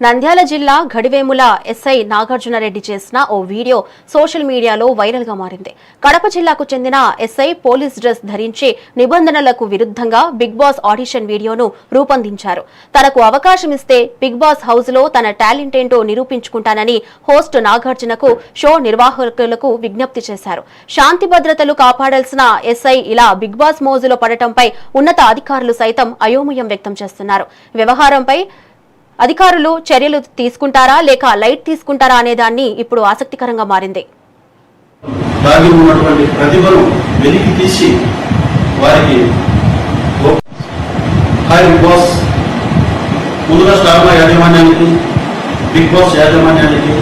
నంద్యాల జిల్లా గడివేముల ఎస్ఐ నాగార్జునరెడ్డి చేసిన ఓ video social మీడియాలో వైరల్ గా మారింది. కడప జిల్లాకు చెందిన ఎస్ఐ పోలీస్ డ్రెస్ ధరించి నిబంధనలకు విరుద్ధంగా బిగ్ బాస్ ఆడిషన్ వీడియోను రూపొందించారు. తనకు అవకాశం ఇస్తే బిగ్ బాస్ హౌస్ లో తన టాలెంట్ ఏంటో నిరూపించుకుంటానని హోస్ట్ నాగార్జునకు షో నిర్వాహకులకు విజ్ఞప్తి చేశారు. శాంతి భద్రతలు కాపాడాల్సిన ఎస్ఐ ఇలా బిగ్ బాస్ మోజులో పడటంపై ఉన్నత అధికారులు సైతం అయోమయం వ్యక్తం చేస్తున్నారు. వ్యవహారంపై అధికారులు చర్యలు తీసుకుంటారా లేక లైట్ తీసుకుంటారా అనే దాన్ని ఇప్పుడు ఆసక్తికరంగా మారింది. దాగి ఉన్నటువంటి ప్రతిభను వెలికి తీసి వారికి హాయ్ బిగ్ బాస్ ముందుగా స్టార్ యాజమాన్యానికి బిగ్ బాస్ యాజమాన్యానికి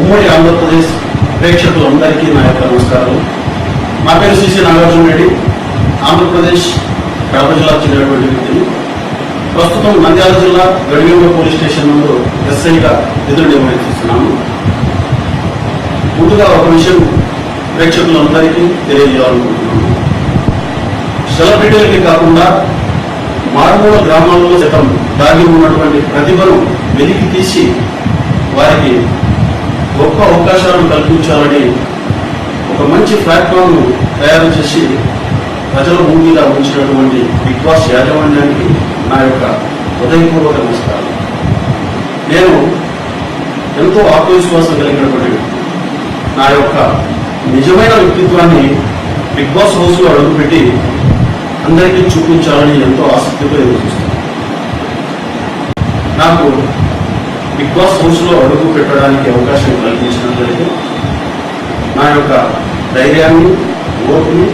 ఉమ్మడి ఆంధ్రప్రదేశ్ ప్రేక్షకులందరికీ నా యొక్క నమస్కారాలు. నా పేరు సిసి నాగార్జున రెడ్డి, ఆంధ్రప్రదేశ్ కడప జిల్లాకు చెందినటువంటి వ్యక్తిని. ప్రస్తుతం నంద్యాల జిల్లా గడివేముల పోలీస్ స్టేషన్ నందు ఎస్ఐగా విధులు నిర్వహిస్తున్నాను. ముందుగా ఒక విషయం ప్రేక్షకులందరికీ తెలియజేయాలనుకుంటున్నాను. సెలబ్రిటీలకి కాకుండా మారుమూల గ్రామాల్లో సైతం దాగి ఉన్నటువంటి ప్రతిభను వెలికి తీసి వారికి గొప్ప అవకాశాలను కల్పించాలని ఒక మంచి ప్లాట్ఫామ్ను తయారు చేసి ప్రజల ముందుగా ఉంచినటువంటి బిగ్ బాస్ యాజమాన్యానికి నా యొక్క హృదయపూర్వక నమస్కారం. నేను ఎంతో ఆత్మవిశ్వాసం కలిగినటువంటి నా యొక్క నిజమైన వ్యక్తిత్వాన్ని బిగ్ బాస్ హౌస్లో అడుగుపెట్టి అందరికీ చూపించాలని ఎంతో ఆసక్తితో ఎదురుచూస్తాను. నాకు బిగ్ బాస్ హౌస్లో అడుగు పెట్టడానికి అవకాశం కల్పించినట్లయితే నా యొక్క ధైర్యాన్ని, ఓర్పుని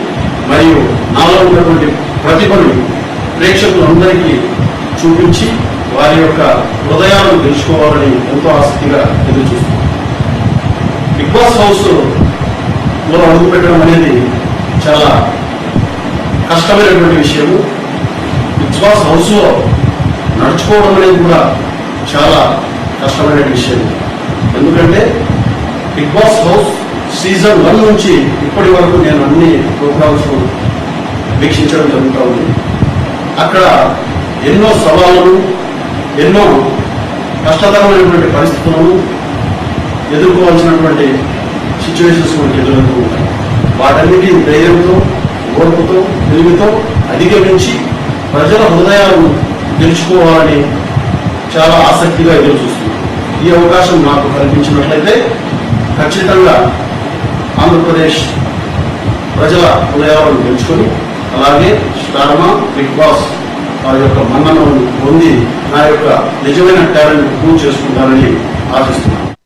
మరియు నాలో ఉన్నటువంటి ప్రతిభను ప్రేక్షకులందరికీ చూపించి వారి యొక్క హృదయాలను తెలుసుకోవాలని ఎంతో ఆసక్తిగా ఎదురుచూస్తున్నాను. బిగ్ బాస్ హౌస్లో అడుగు పెట్టడం అనేది చాలా కష్టమైనటువంటి విషయము. బిగ్ బాస్ హౌస్లో నడుచుకోవడం అనేది కూడా చాలా కష్టమైన విషయం. ఎందుకంటే బిగ్ బాస్ హౌస్ సీజన్ 1 నుంచి ఇప్పటి వరకు నేను అన్ని ప్రోగ్రామ్స్ వీక్షించడం జరుగుతూ ఉంది. అక్కడ ఎన్నో సవాళ్ళను, ఎన్నో కష్టతరమైనటువంటి పరిస్థితులను ఎదుర్కోవాల్సినటువంటి సిచ్యువేషన్స్ మనకి ఎదురవుతూ ఉంటాయి. వాటన్నిటి ధైర్యంతో, ఓర్పుతో, తెలివితో అధిగమించి ప్రజల హృదయాలను గెలుచుకోవాలని చాలా ఆసక్తిగా ఎదురు చూస్తున్నాను. ఈ అవకాశం నాకు కల్పించినట్లయితే ఖచ్చితంగా ఆంధ్రప్రదేశ్ ప్రజల హృదయాలను గెలుచుకొని అలాగే స్టార్మా, బిగ్ బాస్ వారి యొక్క మన్ననను పొంది నా యొక్క నిజమైన టాలెంట్ ప్రూవ్ చేసుకుంటానని ఆశిస్తున్నాను.